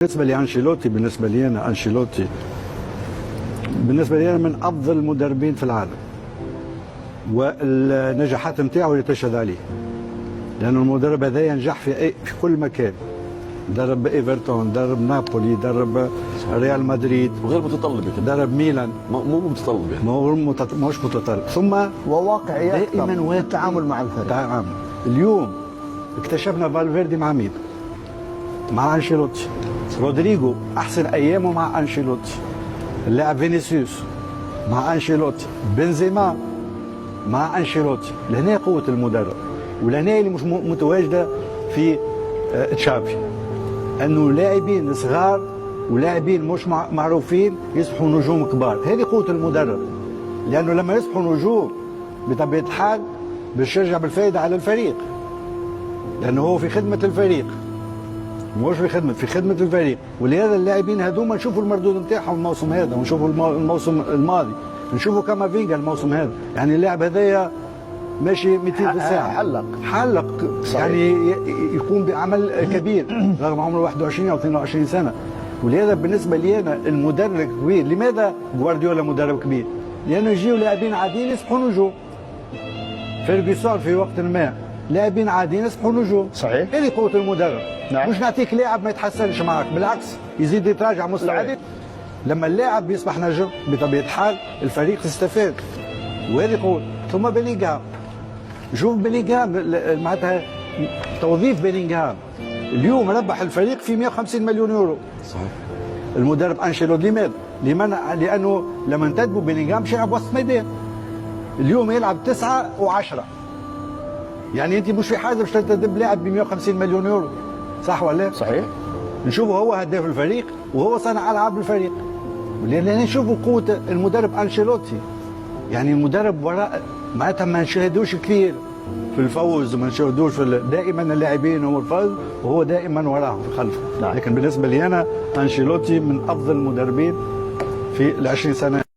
بالنسبة لأنشيلوتي بالنسبة لي أنا أنشيلوتي بالنسبة لي أنا من أفضل المدربين في العالم، والنجاحات نتاعو اللي تشهد عليه، لأنه المدرب هذا ينجح في كل مكان. درب ايفرتون، درب نابولي، درب ريال مدريد، وغير متطلب، درب ميلان، مو متطلب يعني. مش متطلب، ثم وواقعي دائما التعامل مع الفريق. تعامل. اليوم اكتشفنا فالفيردي مع مين؟ مع انشيلوتي. رودريجو احسن ايامه مع انشيلوتي. اللاعب فينيسيوس مع انشيلوتي. بنزيما مع انشيلوتي. لهنا قوه المدرب، ولهنا اللي مش متواجده في تشافي، انه لاعبين صغار ولاعبين مش معروفين يصبحوا نجوم كبار. هذه قوه المدرب، لانه لما يصبحوا نجوم بطبيعه الحال باش يرجع بالفائده على الفريق، لانه هو في خدمه الفريق، مش في خدمه الفريق. ولهذا اللاعبين هذوما نشوفوا المردود نتاعهم الموسم هذا، ونشوفوا الموسم الماضي، نشوفوا كامافينجا الموسم هذا. يعني اللاعب هذايا ماشي 200 في الساعه، حلق يعني يقوم بعمل كبير رغم عمره 21 او 22 سنه. ولهذا بالنسبه لي انا المدرب كبير. لماذا جوارديولا مدرب كبير؟ لانه يجيو لاعبين عاديين يصبحوا نجوم. فيرجسون في وقت ما لاعبين عاديين يصبحوا نجوم. صحيح. هذه قوه المدرب. نعم. مش نعطيك لاعب ما يتحسنش معك، بالعكس يزيد يتراجع مستواه. لما اللاعب يصبح نجم بطبيعه الحال الفريق يستفاد، وهذه قوه. ثم بيلينغهام، شوف بيلينغهام معناتها توظيف بيلينغهام اليوم ربح الفريق في 150 مليون يورو. صحيح. المدرب انشيلوتي لماذا؟ لانه لما انتدبوا بيلينغهام مش يلعب وسط ميدان، اليوم يلعب 9 و10. يعني انت مش في حاجه باش تنتدب لاعب ب 150 مليون يورو، صح ولا لا؟ صحيح. نشوفه هو هداف الفريق وهو صانع العاب الفريق. لان نشوفوا قوه المدرب انشيلوتي. يعني المدرب وراء معناتها ما نشاهدوش كثير في الفوز، وما نشاهدوش دائما اللاعبين هو الفوز وهو دائما وراهم في خلفه. نعم. لكن بالنسبه لي انا انشيلوتي من افضل المدربين في ال20 سنه